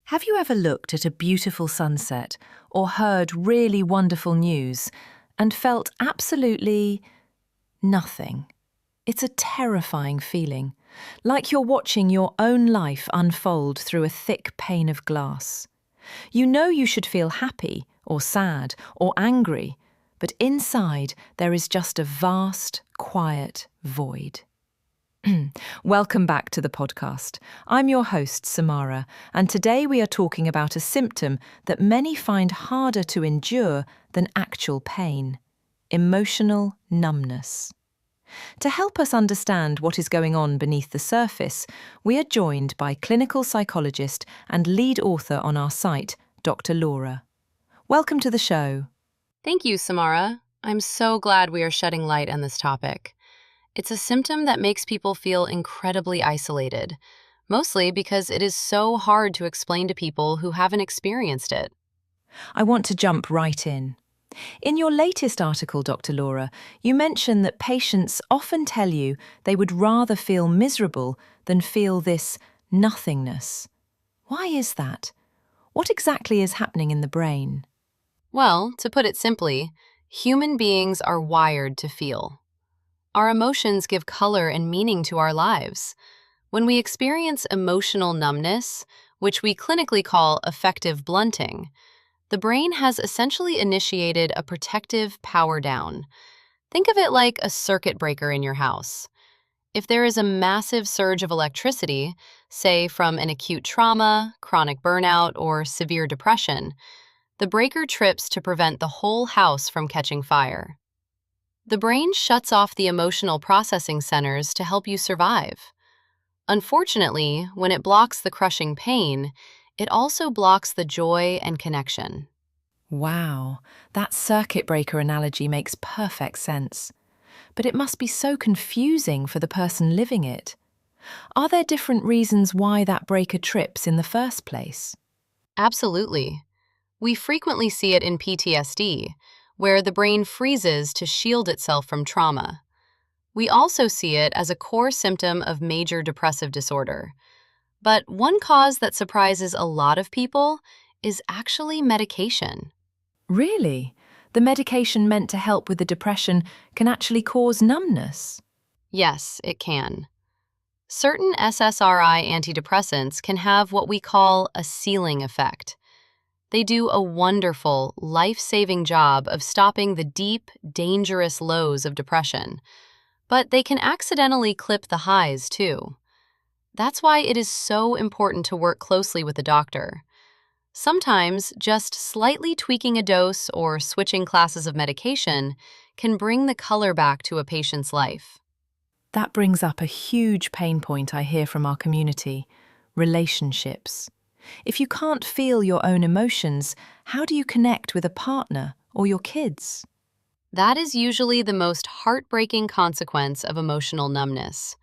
Have you ever looked at a beautiful sunset or heard really wonderful news and felt absolutely nothing? It's a terrifying feeling, like you're watching your own life unfold through a thick pane of glass. You know you should feel happy or sad or angry, but inside there is just a vast, quiet void. Welcome back to the podcast. I'm your host, Samara, and today we are talking about a symptom that many find harder to endure than actual pain: emotional numbness. To help us understand what is going on beneath the surface, we are joined by clinical psychologist and lead author on our site, Dr. Laura. Welcome to the show. Thank you, Samara. I'm so glad we are shedding light on this topic. It's a symptom that makes people feel incredibly isolated, mostly because it is so hard to explain to people who haven't experienced it. I want to jump right in. In your latest article, Dr. Laura, you mention that patients often tell you they would rather feel miserable than feel this nothingness. Why is that? What exactly is happening in the brain? Well, to put it simply, human beings are wired to feel. Our emotions give color and meaning to our lives. When we experience emotional numbness, which we clinically call affective blunting, the brain has essentially initiated a protective power down. Think of it like a circuit breaker in your house. If there is a massive surge of electricity, say from an acute trauma, chronic burnout, or severe depression, the breaker trips to prevent the whole house from catching fire. The brain shuts off the emotional processing centers to help you survive. Unfortunately, when it blocks the crushing pain, it also blocks the joy and connection. Wow, that circuit breaker analogy makes perfect sense. But it must be so confusing for the person living it. Are there different reasons why that breaker trips in the first place? Absolutely. We frequently see it in PTSD, where the brain freezes to shield itself from trauma. We also see it as a core symptom of major depressive disorder. But one cause that surprises a lot of people is actually medication. Really? The medication meant to help with the depression can actually cause numbness? Yes, it can. Certain SSRI antidepressants can have what we call a ceiling effect. They do a wonderful, life-saving job of stopping the deep, dangerous lows of depression, but they can accidentally clip the highs too. That's why it is so important to work closely with a doctor. Sometimes just slightly tweaking a dose or switching classes of medication can bring the color back to a patient's life. That brings up a huge pain point I hear from our community: relationships. If you can't feel your own emotions, how do you connect with a partner or your kids? That is usually the most heartbreaking consequence of emotional numbness.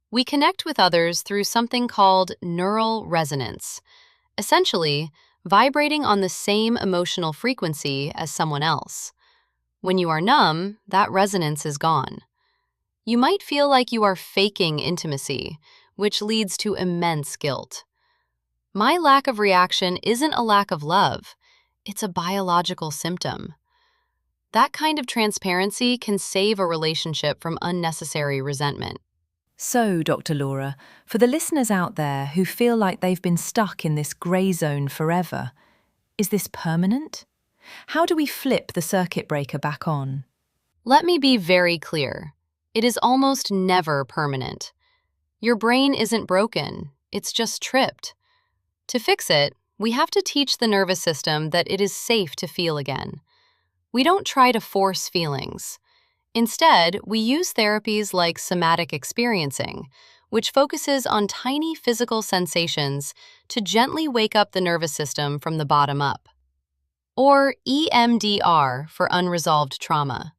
We connect with others through something called neural resonance, essentially vibrating on the same emotional frequency as someone else. When you are numb, that resonance is gone. You might feel like you are faking intimacy, which leads to immense guilt. My lack of reaction isn't a lack of love, it's a biological symptom. That kind of transparency can save a relationship from unnecessary resentment. So, Dr. Laura, for the listeners out there who feel like they've been stuck in this grey zone forever, is this permanent? How do we flip the circuit breaker back on? Let me be very clear. It is almost never permanent. Your brain isn't broken, it's just tripped. To fix it, we have to teach the nervous system that it is safe to feel again. We don't try to force feelings. Instead, we use therapies like somatic experiencing, which focuses on tiny physical sensations to gently wake up the nervous system from the bottom up. Or EMDR for unresolved trauma.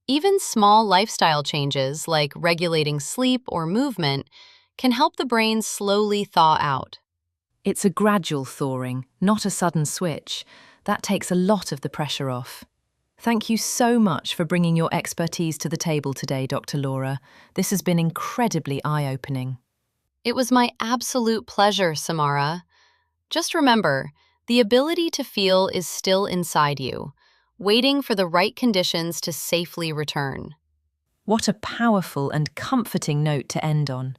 Even small lifestyle changes like regulating sleep or movement can help the brain slowly thaw out. It's a gradual thawing, not a sudden switch. That takes a lot of the pressure off. Thank you so much for bringing your expertise to the table today, Dr. Laura. This has been incredibly eye-opening. It was my absolute pleasure, Samara. Just remember, the ability to feel is still inside you, waiting for the right conditions to safely return. What a powerful and comforting note to end on.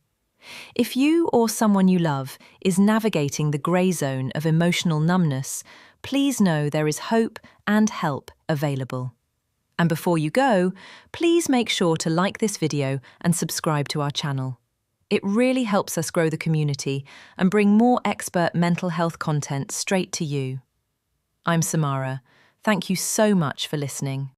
If you or someone you love is navigating the grey zone of emotional numbness, please know there is hope and help available. And before you go, please make sure to like this video and subscribe to our channel. It really helps us grow the community and bring more expert mental health content straight to you. I'm Samara. Thank you so much for listening.